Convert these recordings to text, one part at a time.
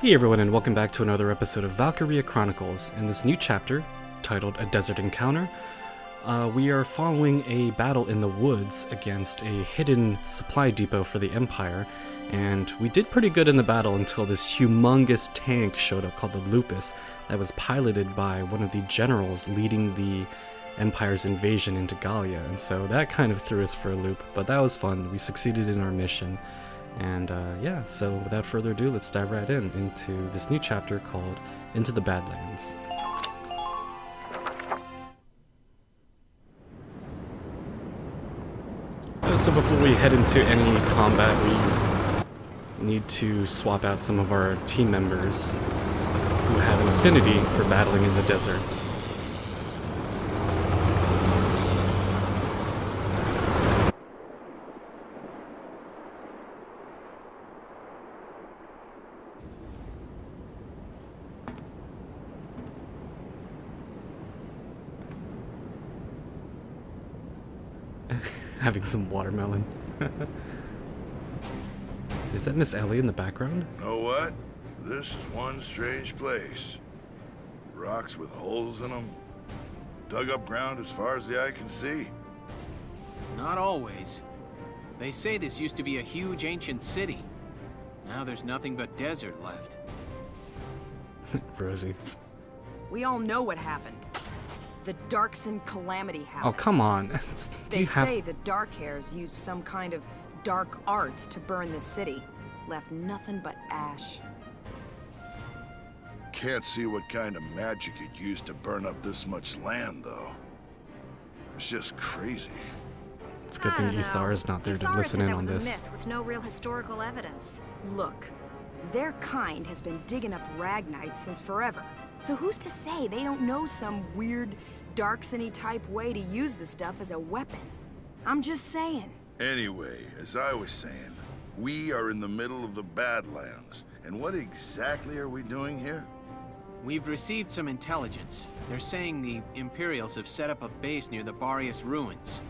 Hey everyone, and welcome back to another episode of Valkyria Chronicles. In this new chapter, titled A Desert Encounter, we are following a battle in the woods against a hidden supply depot for the Empire, and we did pretty good in the battle until this humongous tank showed up called the Lupus that was piloted by one of the generals leading the Empire's invasion into Gallia, and so that kind of threw us for a loop, but that was fun. We succeeded in our mission. And yeah, so without further ado, let's dive right into this new chapter called Into the Badlands. So before we head into any combat, we need to swap out some of our team members who have an affinity for battling in the desert. Having some watermelon. Is that Miss Ellie in the background? Know what? This is one strange place. Rocks with holes in them. Dug up ground as far as the eye can see. Not always. They say this used to be a huge ancient city. Now there's nothing but desert left. Rosie. We all know what happened. The Darkson Calamity happened. Oh, come on. They say the Dark Hairs used some kind of dark arts to burn the city. Left nothing but ash. Can't see what kind of magic it used to burn up this much land, though. It's just crazy. It's a good thing Isar is not there to listen in on this. Was a myth with no real historical evidence. Look, their kind has been digging up Ragnite since forever. So who's to say they don't know some weird, Darksony type way to use the stuff as a weapon? I'm just saying. Anyway, as I was saying, we are in the middle of the Badlands. And what exactly are we doing here? We've received some intelligence. They're saying the Imperials have set up a base near the Barrius ruins.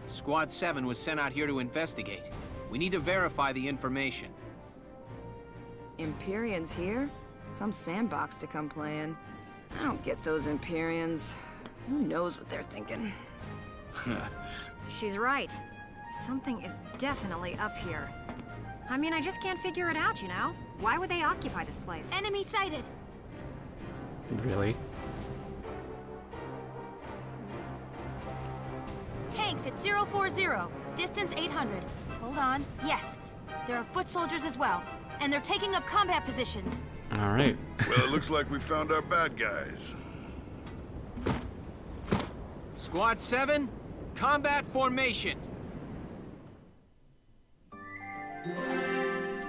Squad 7 was sent out here to investigate. We need to verify the information. Imperians here? Some sandbox to come play in. I don't get those Imperians. Who knows what they're thinking? She's right. Something is definitely up here. I mean, I just can't figure it out, you know? Why would they occupy this place? Enemy sighted! Really? Tanks at 040. Distance 800. Hold on. Yes. There are foot soldiers as well. And they're taking up combat positions. Alright. Well, it looks like we found our bad guys. Squad 7, combat formation.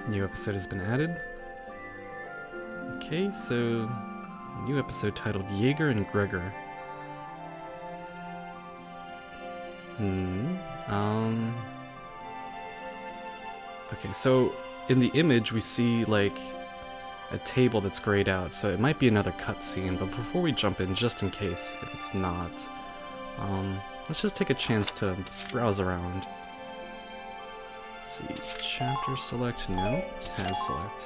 New episode has been added. Okay, so new episode titled Jaeger and Gregor. Okay, so in the image we see like a table that's grayed out, so it might be another cutscene, but before we jump in, just in case if it's not, let's just take a chance to browse around. Let's see, chapter select, no, tab select.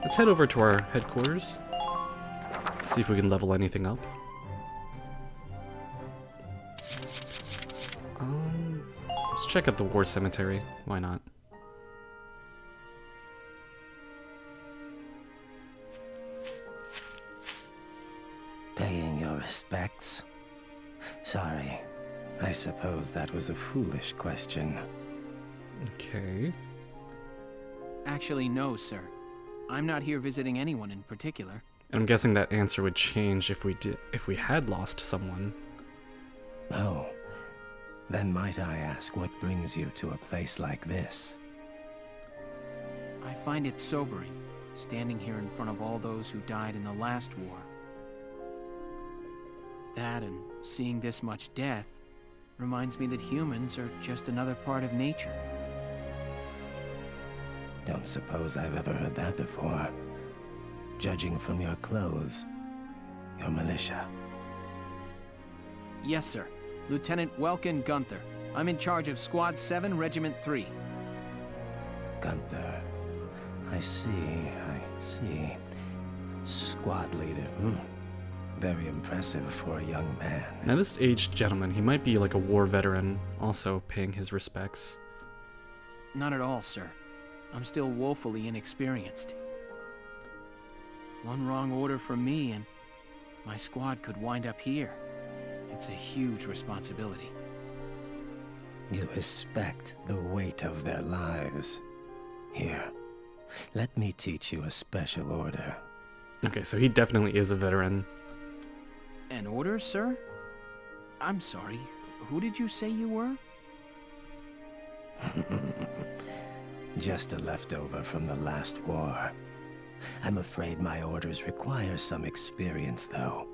Let's head over to our headquarters, see if we can level anything up. Let's check out the war cemetery, why not? Paying your respects? Sorry, I suppose that was a foolish question. Okay. Actually, no, sir. I'm not here visiting anyone in particular. And I'm guessing that answer would change if we had lost someone. Oh, then might I ask what brings you to a place like this? I find it sobering, standing here in front of all those who died in the last war. That and seeing this much death reminds me that humans are just another part of nature. Don't suppose I've ever heard that before. Judging from your clothes, you're militia. Yes, sir. Lieutenant Welkin Gunther. I'm in charge of Squad 7, Regiment 3. Gunther. I see. Squad leader. Very impressive for a young man. Now this aged gentleman, he might be like a war veteran, also paying his respects. Not at all, sir. I'm still woefully inexperienced. One wrong order from me and my squad could wind up here. It's a huge responsibility. You respect the weight of their lives. Here, let me teach you a special order. Okay, so he definitely is a veteran. An order, sir? I'm sorry. Who did you say you were? Just a leftover from the last war. I'm afraid my orders require some experience, though.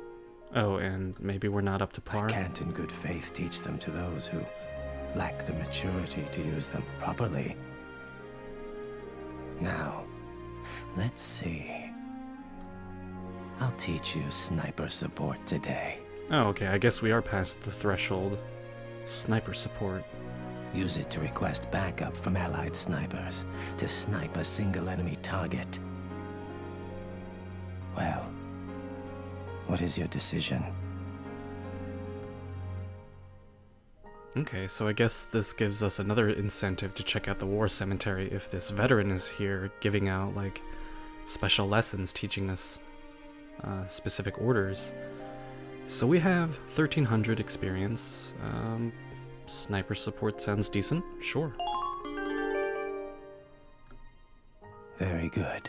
Oh, and maybe we're not up to par? I can't in good faith teach them to those who lack the maturity to use them properly. Now, let's see. I'll teach you sniper support today. Oh, okay, I guess we are past the threshold. Sniper support. Use it to request backup from allied snipers to snipe a single enemy target. Well, what is your decision? Okay, so I guess this gives us another incentive to check out the war cemetery if this veteran is here giving out, like, special lessons, teaching us specific orders. So we have 1300 experience. Sniper support sounds decent, sure. Very good.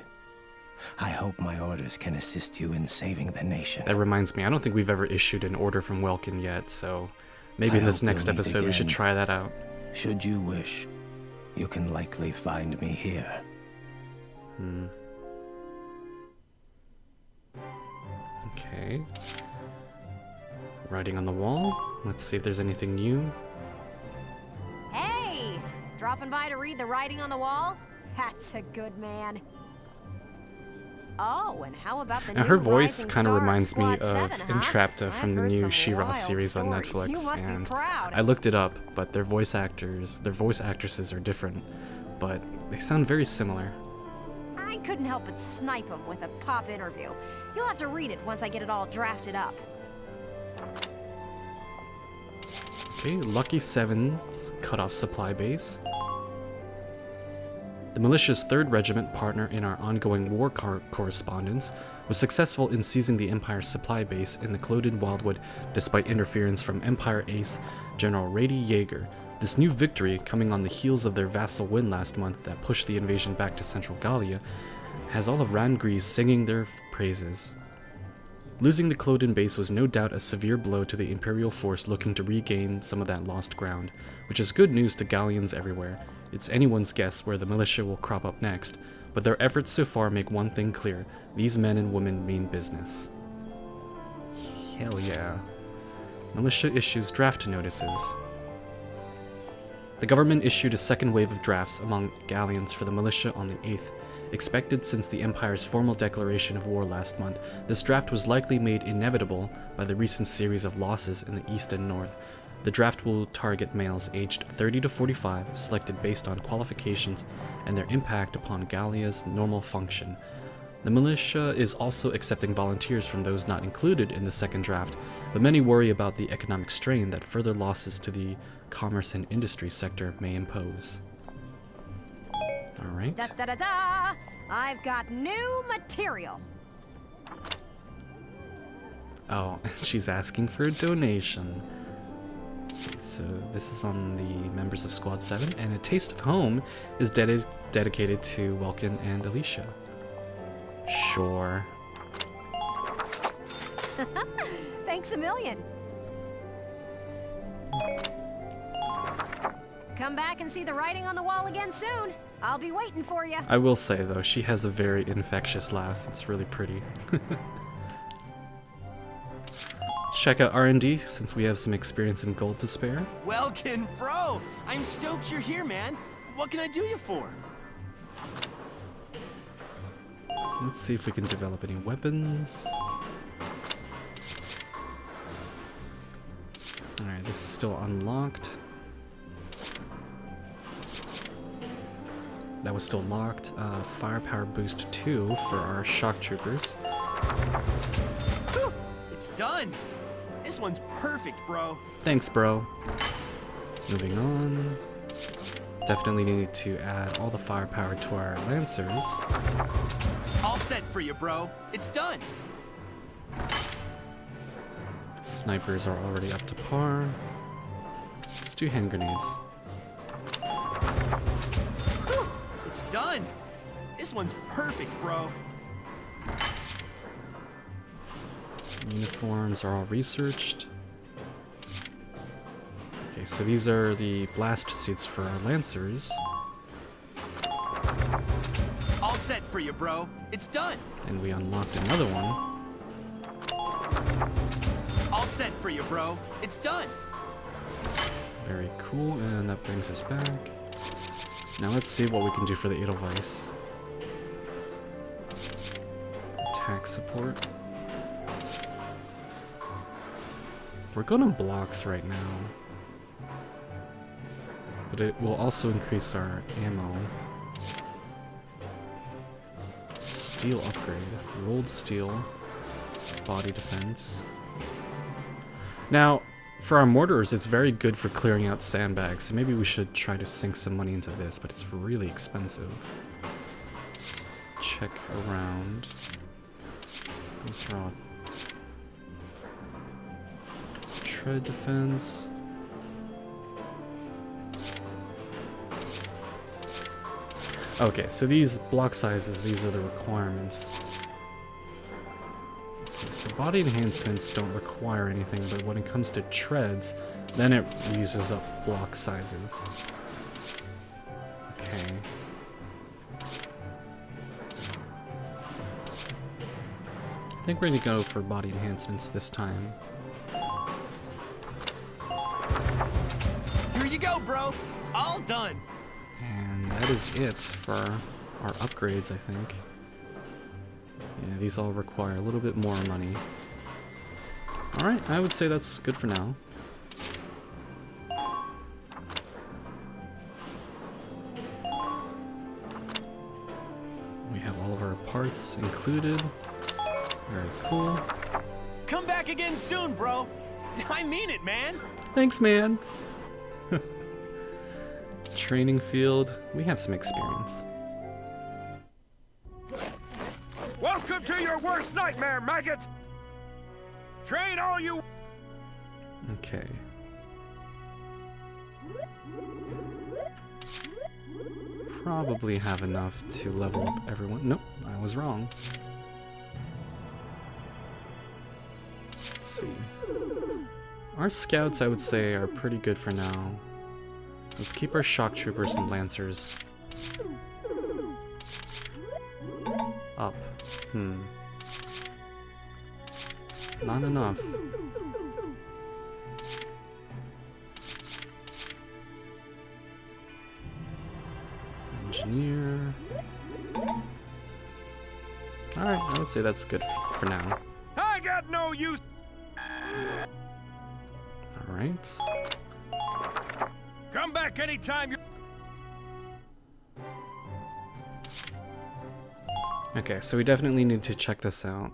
I hope my orders can assist you in saving the nation. That reminds me, I don't think we've ever issued an order from Welkin yet, so maybe in this next episode we should try that out. Should you wish, you can likely find me here. Okay. Writing on the wall. Let's see if there's anything new. Hey! Dropping by to read the writing on the wall? That's a good man. Oh, and how about the Now new her voice rising kind of star reminds me Squad of 7, huh? Entrapta I've from the heard new some She-Ra wild series on stories. Netflix, You must be and proud. I looked it up, but their voice actresses are different, but they sound very similar. I couldn't help but snipe him with a pop interview. You'll have to read it once I get it all drafted up. Okay, Lucky Seven's cut-off supply base. The militia's 3rd Regiment, partner in our ongoing war correspondence, was successful in seizing the Empire's supply base in the Clodin Wildwood despite interference from Empire ace General Rady Yeager. This new victory, coming on the heels of their vassal win last month that pushed the invasion back to Central Gallia, has all of Rangris singing their praises. Losing the Clodin base was no doubt a severe blow to the Imperial force looking to regain some of that lost ground, which is good news to Gallians everywhere. It's anyone's guess where the militia will crop up next, but their efforts so far make one thing clear: these men and women mean business. Hell yeah. Militia issues draft notices. The government issued a second wave of drafts among Gallians for the militia on the 8th. Expected since the Empire's formal declaration of war last month, this draft was likely made inevitable by the recent series of losses in the East and North. The draft will target males aged 30 to 45, selected based on qualifications and their impact upon Gallia's normal function. The militia is also accepting volunteers from those not included in the second draft, but many worry about the economic strain that further losses to the commerce and industry sector may impose. Alright. Da da da da! I've got new material. Oh, she's asking for a donation. So this is on the members of Squad 7, and A Taste of Home is dedicated to Welkin and Alicia. Sure. Thanks a million. Come back and see the writing on the wall again soon. I'll be waiting for you. I will say, though, she has a very infectious laugh. It's really pretty. Check out R&D, since we have some experience in gold to spare. Welkin, bro! I'm stoked you're here, man. What can I do you for? Let's see if we can develop any weapons. Alright, this is still unlocked. that was still locked. Firepower boost 2 for our shock troopers. Whew, it's done. This one's perfect, bro. Thanks, bro. Moving on. Definitely need to add all the firepower to our lancers. All set for you, bro. It's done. Snipers are already up to par. Let's do hand grenades. Whew, it's done. This one's perfect, bro. Uniforms are all researched. Okay, so these are the blast suits for our lancers. All set for you, bro. It's done. And we unlocked another one. All set for you, bro. It's done. Very cool, and that brings us back. Now let's see what we can do for the Edelweiss. Attack support. We're good on blocks right now. But it will also increase our ammo. Steel upgrade. Rolled steel. Body defense. Now, for our mortars, it's very good for clearing out sandbags, so maybe we should try to sink some money into this, but it's really expensive. Let's check around. These are all tread defense. Okay, so these block sizes, these are the requirements. Okay, so body enhancements don't require anything, but when it comes to treads, then it uses up block sizes. Okay. I think we're gonna go for body enhancements this time. Here you go, bro. All done. And that is it for our upgrades, I think. Yeah, these all require a little bit more money. Alright, I would say that's good for now. We have all of our parts included. Very cool. Come back again soon, bro. I mean it, man. Thanks, man! Training field. We have some experience. Welcome to your worst nightmare, maggots! Train all you... Okay. Probably have enough to level up everyone. Nope, I was wrong. Let's see. Our scouts, I would say, are pretty good for now. Let's keep our shock troopers and lancers up. Not enough. Engineer. Alright, I would say that's good for now. I got no use... Alright. Come back anytime you... Okay, so we definitely need to check this out.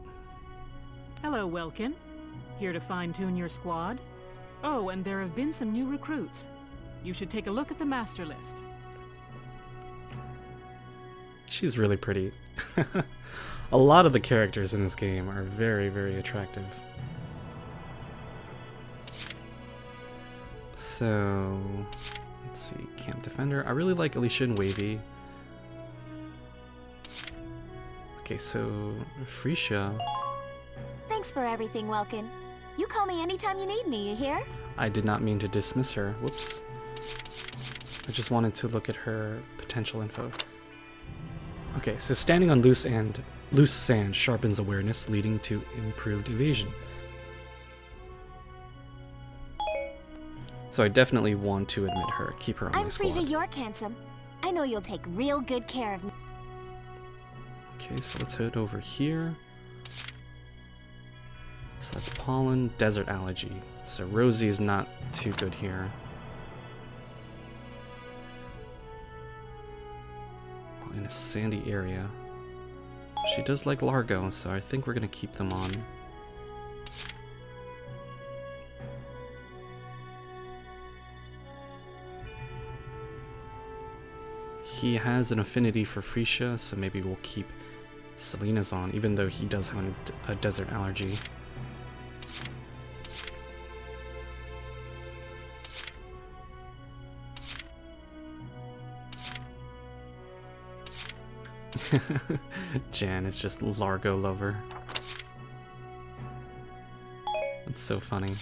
Hello, Welkin. Here to fine-tune your squad? Oh, and there have been some new recruits. You should take a look at the master list. She's really pretty. A lot of the characters in this game are very, very attractive. So, let's see, Camp Defender. I really like Alicia and Wavy. Okay, so Freesia. Thanks for everything, Welkin. You call me anytime you need me, you hear? I did not mean to dismiss her. Whoops. I just wanted to look at her potential info. Okay, so standing on loose sand sharpens awareness, leading to improved evasion. So I definitely want to admit her, keep her on my squad. I'm Freesia York, handsome. I know you'll take real good care of me. Okay, so let's head over here. So that's pollen, desert allergy. So Rosie is not too good here. a sandy area. She does like Largo, so I think we're gonna keep them on. He has an affinity for Freesia, so maybe we'll keep Selena's on, even though he does have a desert allergy. Jan is just Largo lover. That's so funny.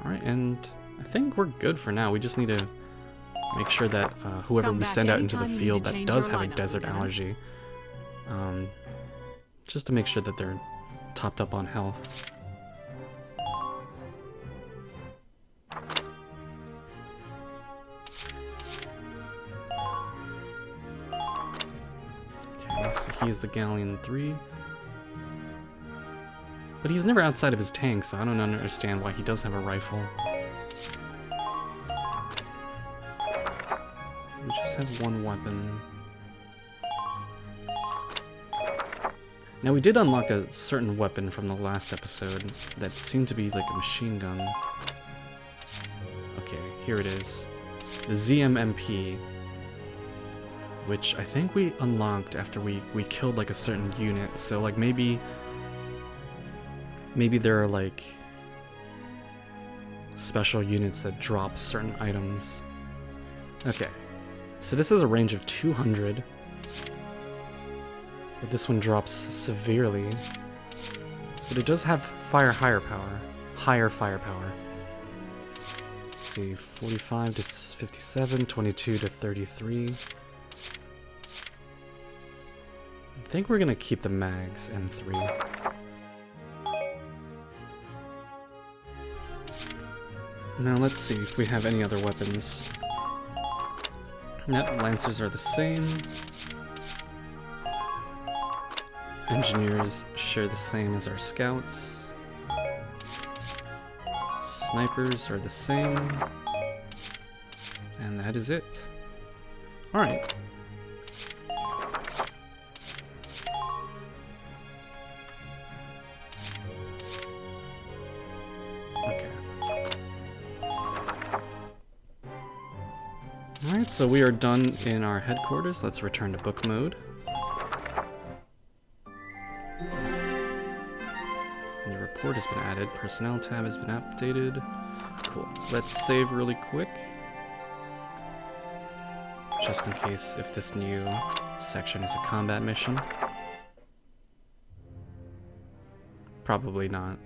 Alright, and I think we're good for now. We just need to make sure that whoever we send out into the field that does have a desert allergy, just to make sure that they're topped up on health. Okay, so he is the Galleon 3. But he's never outside of his tank, so I don't understand why he does have a rifle. We just have one weapon. Now we did unlock a certain weapon from the last episode that seemed to be like a machine gun. Okay, here it is. The ZMMP, which I think we unlocked after we killed like a certain unit, so like maybe there are like special units that drop certain items. Okay, so this is a range of 200, but this one drops severely. But it does have higher firepower. Let's see, 45 to 57, 22 to 33. I think we're gonna keep the mags M3. Now let's see if we have any other weapons. Nope, Lancers are the same. Engineers share the same as our scouts. Snipers are the same. And that is it. Alright. Alright, so we are done in our headquarters. Let's return to book mode. The report has been added. Personnel tab has been updated. Cool. Let's save really quick. Just in case if this new section is a combat mission. Probably not.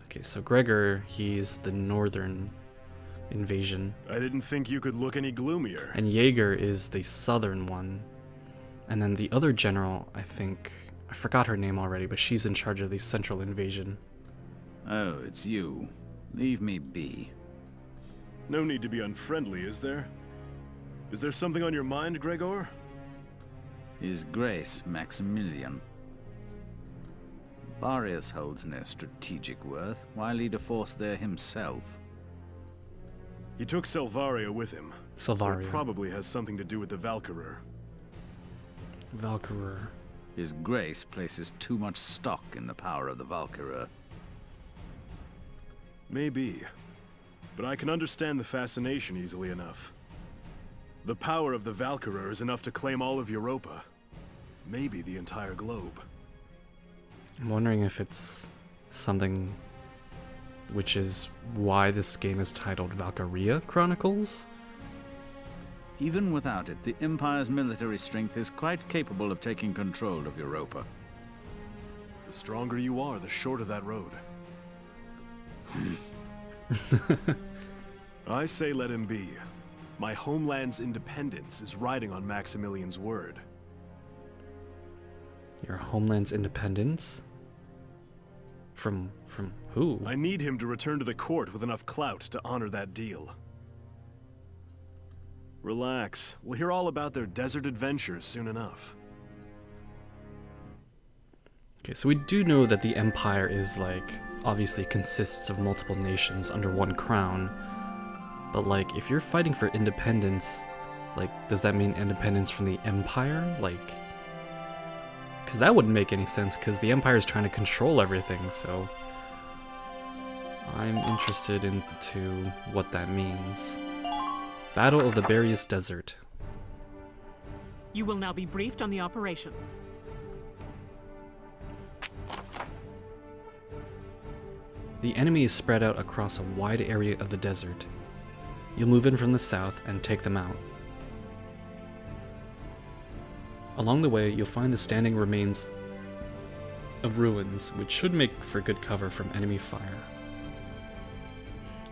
Okay, so Gregor, he's the northern invasion. I didn't think you could look any gloomier. And Jaeger is the southern one. And then the other general, I think, I forgot her name already, but she's in charge of the central invasion. Oh, it's you. Leave me be. No need to be unfriendly, is there? Is there something on your mind, Gregor? His Grace, Maximilian. Barius holds no strategic worth. Why lead a force there himself? He took Selvaria with him. Selvaria. So it probably has something to do with the Valkyria. Valkyria. His Grace places too much stock in the power of the Valkyria. Maybe. But I can understand the fascination easily enough. The power of the Valkyria is enough to claim all of Europa. Maybe the entire globe. I'm wondering if it's something which is why this game is titled Valkyria Chronicles? Even without it, the Empire's military strength is quite capable of taking control of Europa. The stronger you are, the shorter that road. I say let him be. My homeland's independence is riding on Maximilian's word. Your homeland's independence? From who? I need him to return to the court with enough clout to honor that deal. Relax. We'll hear all about their desert adventures soon enough. Okay, so we do know that the Empire is, like, obviously consists of multiple nations under one crown. But, like, if you're fighting for independence, like, does that mean independence from the Empire? Like, because that wouldn't make any sense, because the Empire is trying to control everything, so I'm interested into what that means. Battle of the Barious Desert. You will now be briefed on the operation. The enemy is spread out across a wide area of the desert. You'll move in from the south and take them out. Along the way, you'll find the standing remains of ruins, which should make for good cover from enemy fire.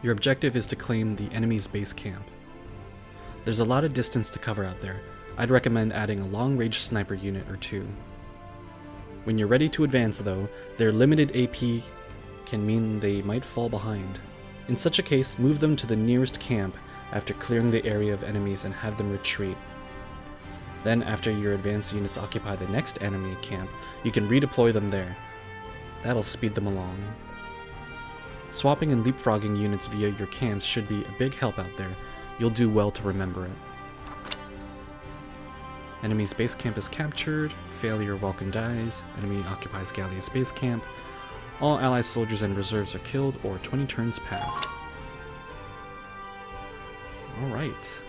Your objective is to claim the enemy's base camp. There's a lot of distance to cover out there. I'd recommend adding a long-range sniper unit or two. When you're ready to advance, though, their limited AP can mean they might fall behind. In such a case, move them to the nearest camp after clearing the area of enemies and have them retreat. Then, after your advanced units occupy the next enemy camp, you can redeploy them there. That'll speed them along. Swapping and leapfrogging units via your camps should be a big help out there. You'll do well to remember it. Enemy's base camp is captured. Failure, Vulcan dies. Enemy occupies Gallia's base camp. All Allied soldiers and reserves are killed, or 20 turns pass. Alright.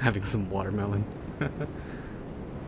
Having some watermelon.